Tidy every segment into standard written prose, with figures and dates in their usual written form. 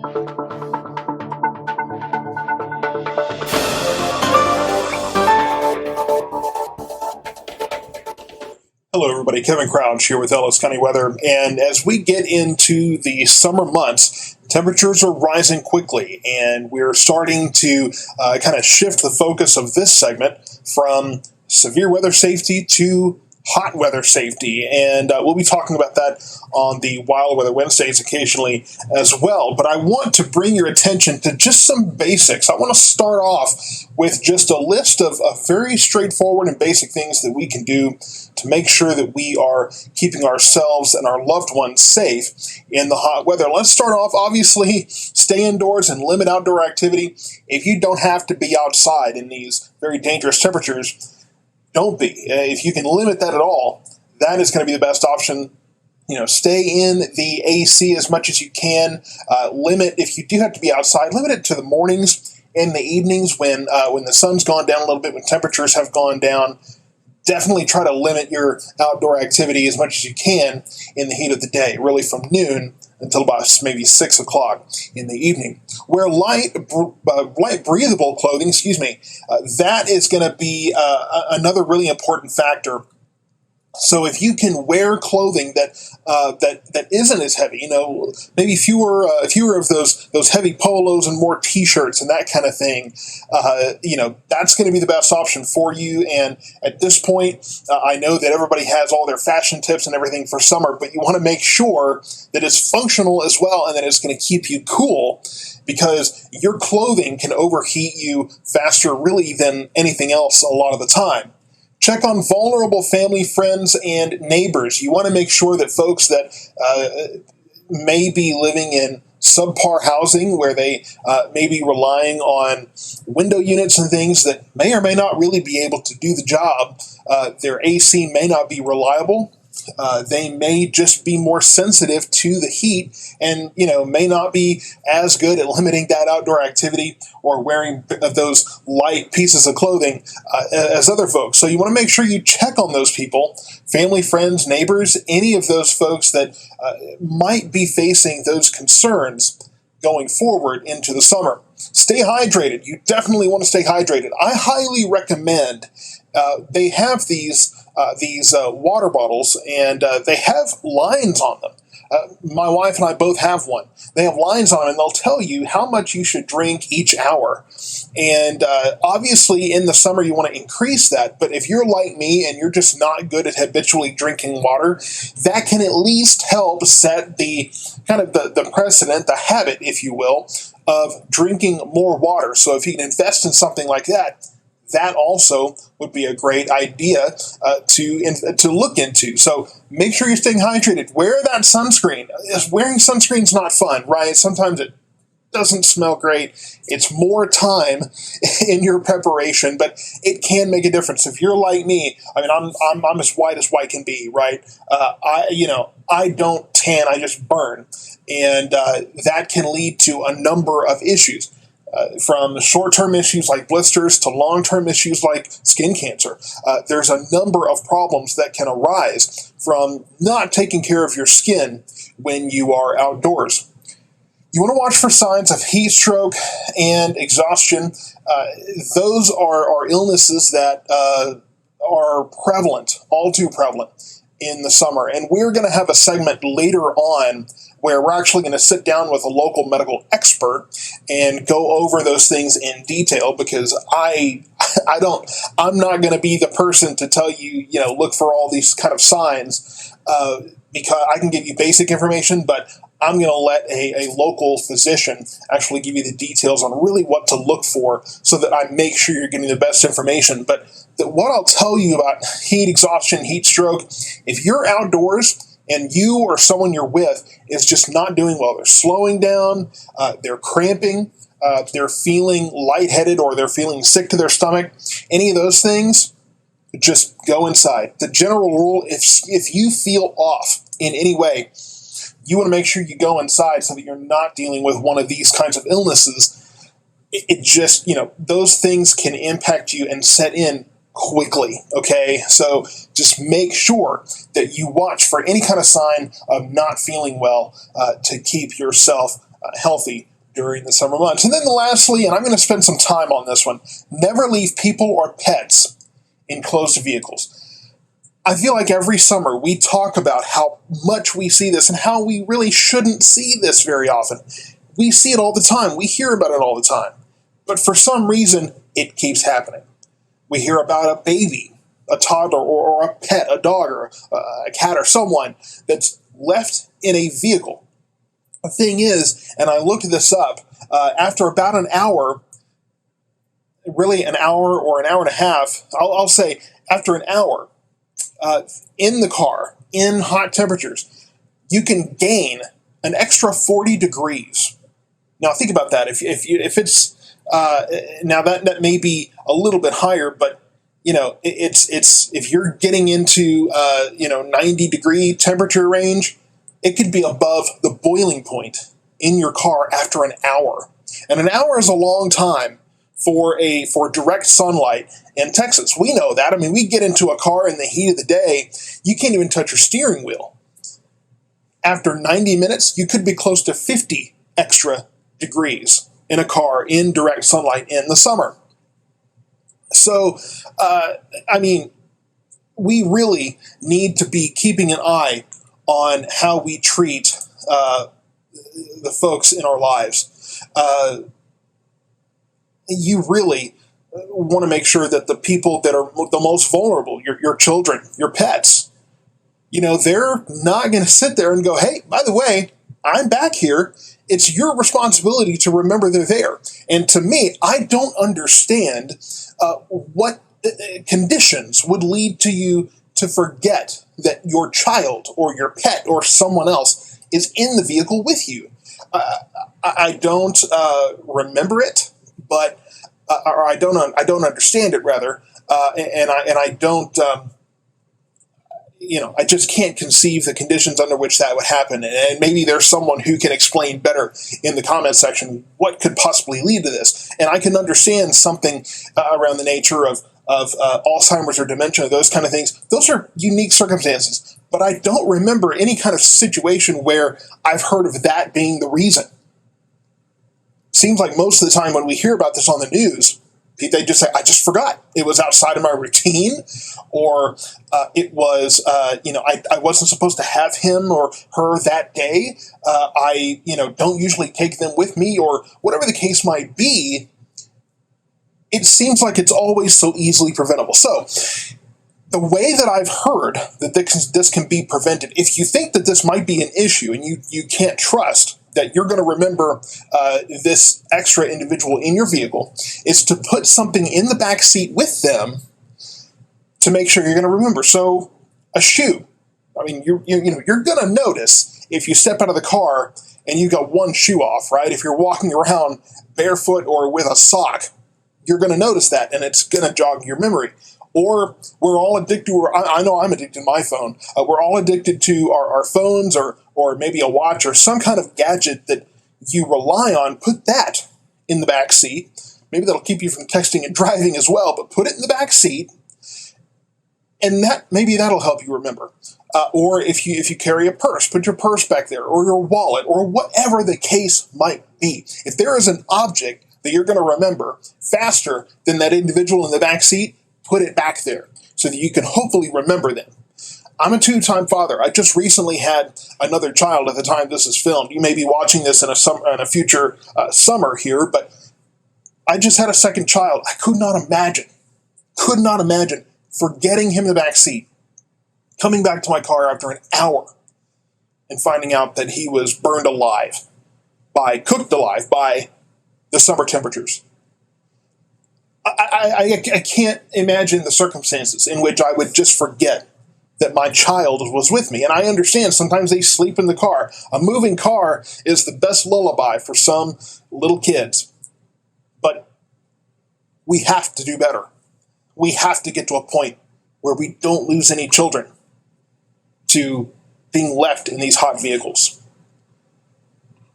Hello, everybody. Kevin Crouch here with Ellis County Weather. And as we get into the summer months, temperatures are rising quickly, and we're starting to kind of shift the focus of this segment from severe weather safety to hot weather safety. And we'll be talking about that on the Wild Weather Wednesdays occasionally as well. But I want to bring your attention to just some basics. I want to start off with just a list of very straightforward and basic things that we can do to make sure that we are keeping ourselves and our loved ones safe in the hot weather. Let's start off, obviously, stay indoors and limit outdoor activity. If you don't have to be outside in these very dangerous temperatures, don't be. If you can limit that at all, that is going to be the best option. Stay in the AC as much as you can. Limit, if you do have to be outside, limit it to the mornings and the evenings when the sun's gone down a little bit, when temperatures have gone down. Definitely try to limit your outdoor activity as much as you can in the heat of the day, really from noon until about maybe 6 o'clock in the evening. Wear light breathable clothing, that is going to be another really important factor. So if you can wear clothing that isn't as heavy, maybe fewer of those heavy polos and more t-shirts and that kind of thing, that's going to be the best option for you. And at this point, I know that everybody has all their fashion tips and everything for summer, but you want to make sure that it's functional as well and that it's going to keep you cool, because your clothing can overheat you faster really than anything else a lot of the time. Check on vulnerable family, friends, and neighbors. You want to make sure that folks that may be living in subpar housing, where they may be relying on window units and things that may or may not really be able to do the job. Their AC may not be reliable. They may just be more sensitive to the heat and, may not be as good at limiting that outdoor activity or wearing those light pieces of clothing as other folks. So you want to make sure you check on those people, family, friends, neighbors, any of those folks that might be facing those concerns going forward into the summer. Stay hydrated. You definitely want to stay hydrated. I highly recommend they have these water bottles, and they have lines on them. My wife and I both have one. They have lines on them, and they'll tell you how much you should drink each hour. And obviously, in the summer, you want to increase that. But if you're like me and you're just not good at habitually drinking water, that can at least help set the kind of the precedent, the habit, if you will, of drinking more water. So if you can invest in something like that, that also would be a great idea to look into. So make sure you're staying hydrated. Wear that sunscreen. Wearing sunscreen's not fun, right? Sometimes it doesn't smell great. It's more time in your preparation, but it can make a difference. If you're like me, I'm as white can be, right? I don't tan, I just burn, and that can lead to a number of issues. From short-term issues like blisters to long-term issues like skin cancer. There's a number of problems that can arise from not taking care of your skin when you are outdoors. You want to watch for signs of heat stroke and exhaustion. Those are illnesses that are prevalent, all too prevalent in the summer. And we're going to have a segment later on where we're actually going to sit down with a local medical expert and go over those things in detail, because I'm not going to be the person to tell you, look for all these kind of signs, because I can give you basic information, but I'm going to let a local physician actually give you the details on really what to look for so that I make sure you're getting the best information. But what I'll tell you about heat exhaustion, heat stroke, if you're outdoors and you or someone you're with is just not doing well, they're slowing down, they're cramping, they're feeling lightheaded, or they're feeling sick to their stomach, any of those things, just go inside. The general rule, if you feel off in any way, you want to make sure you go inside so that you're not dealing with one of these kinds of illnesses. It just, those things can impact you and set in quickly, okay? So just make sure that you watch for any kind of sign of not feeling well to keep yourself healthy during the summer months. And then lastly, and I'm going to spend some time on this one, never leave people or pets in closed vehicles. I feel like every summer we talk about how much we see this and how we really shouldn't see this very often. We see it all the time. We hear about it all the time. But for some reason, it keeps happening. We hear about a baby, a toddler, or a pet, a dog, or a cat, or someone that's left in a vehicle. The thing is, and I looked this up, after about an hour, really an hour or an hour and a half, I'll say after an hour, in the car, in hot temperatures, you can gain an extra 40 degrees. Now think about that. If it's now that may be a little bit higher, but it's if you're getting into 90-degree temperature range, it could be above the boiling point in your car after an hour. And an hour is a long time for direct sunlight in Texas. We know that. I mean, we get into a car in the heat of the day, you can't even touch your steering wheel. After 90 minutes, you could be close to 50 extra degrees in a car in direct sunlight in the summer. So, we really need to be keeping an eye on how we treat the folks in our lives. You really want to make sure that the people that are the most vulnerable, your children, your pets, they're not going to sit there and go, hey, by the way, I'm back here. It's your responsibility to remember they're there. And to me, I don't understand what conditions would lead to you to forget that your child or your pet or someone else is in the vehicle with you. I don't remember it, but or I don't understand it rather, and I don't. I just can't conceive the conditions under which that would happen. And maybe there's someone who can explain better in the comment section what could possibly lead to this. And I can understand something around the nature of Alzheimer's or dementia, those kind of things. Those are unique circumstances. But I don't remember any kind of situation where I've heard of that being the reason. Seems like most of the time when we hear about this on the news, they just say, I just forgot. It was outside of my routine, or it was, I wasn't supposed to have him or her that day. I don't usually take them with me, or whatever the case might be. It seems like it's always so easily preventable. So the way that I've heard that this can be prevented, if you think that this might be an issue and you can't trust that you're going to remember this extra individual in your vehicle, is to put something in the back seat with them to make sure you're going to remember. So a shoe. I mean, you're going to notice if you step out of the car and you got one shoe off, right? If you're walking around barefoot or with a sock, you're going to notice that, and it's going to jog your memory. Or we're all addicted, or I know I'm addicted to my phone. We're all addicted to our phones or maybe a watch or some kind of gadget that you rely on. Put that in the back seat. Maybe that'll keep you from texting and driving as well, but put it in the back seat, and maybe that'll help you remember. Or if you carry a purse, put your purse back there, or your wallet, or whatever the case might be. If there is an object that you're going to remember faster than that individual in the back seat, put it back there so that you can hopefully remember them. I'm a two-time father. I just recently had another child at the time this is filmed. You may be watching this in a future summer here, but I just had a second child. I could not imagine forgetting him in the back seat, coming back to my car after an hour and finding out that he was cooked alive by the summer temperatures. I can't imagine the circumstances in which I would just forget that my child was with me. And I understand sometimes they sleep in the car. A moving car is the best lullaby for some little kids. But we have to do better. We have to get to a point where we don't lose any children to being left in these hot vehicles.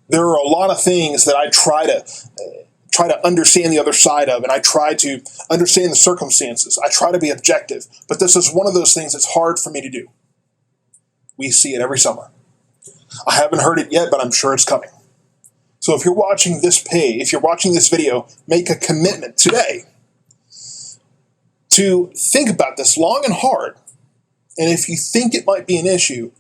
There are a lot of things that I try to understand the other side of, and I try to understand the circumstances. I try to be objective, but this is one of those things that's hard for me to do. We see it every summer. I haven't heard it yet, but I'm sure it's coming. So if you're watching this video, make a commitment today to think about this long and hard. And if you think it might be an issue,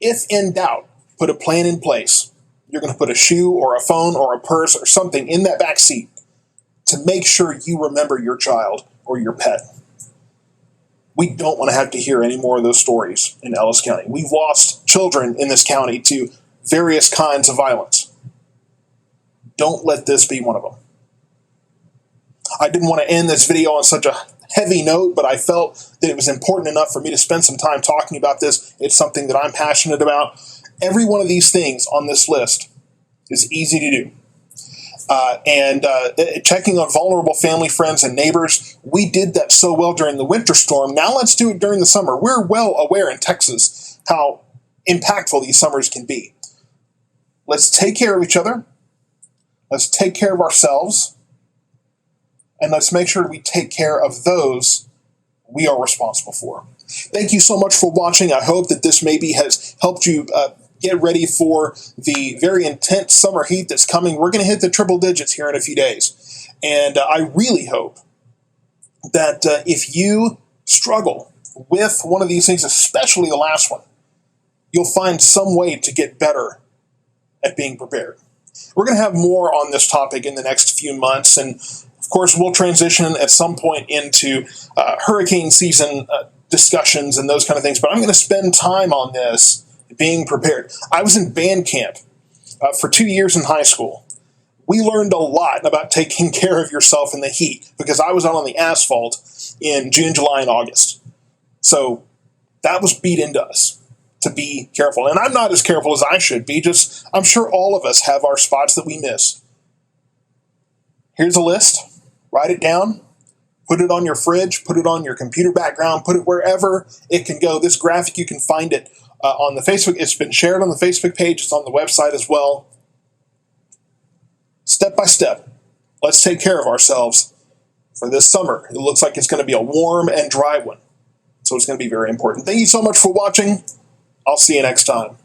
if in doubt, put a plan in place. You're going to put a shoe or a phone or a purse or something in that back seat to make sure you remember your child or your pet. We don't want to have to hear any more of those stories in Ellis County. We've lost children in this county to various kinds of violence. Don't let this be one of them. I didn't want to end this video on such a heavy note, but I felt that it was important enough for me to spend some time talking about this. It's something that I'm passionate about. Every one of these things on this list is easy to do. Checking on vulnerable family, friends, and neighbors. We did that so well during the winter storm. Now let's do it during the summer. We're well aware in Texas how impactful these summers can be. Let's take care of each other. Let's take care of ourselves. And let's make sure we take care of those we are responsible for. Thank you so much for watching. I hope that this maybe has helped you get ready for the very intense summer heat that's coming. We're going to hit the triple digits here in a few days. And I really hope that if you struggle with one of these things, especially the last one, you'll find some way to get better at being prepared. We're going to have more on this topic in the next few months, and of course we'll transition at some point into hurricane season discussions and those kind of things, but I'm going to spend time on this, being prepared. I was in band camp for 2 years in high school. We learned a lot about taking care of yourself in the heat because I was out on the asphalt in June, July, and August. So that was beat into us to be careful. And I'm not as careful as I should be. Just, I'm sure all of us have our spots that we miss. Here's a list. Write it down. Put it on your fridge. Put it on your computer background. Put it wherever it can go. This graphic, you can find it on the Facebook. It's been shared on the Facebook page. It's on the website as well. Step by step, let's take care of ourselves for this summer. It looks like it's going to be a warm and dry one. So it's going to be very important. Thank you so much for watching. I'll see you next time.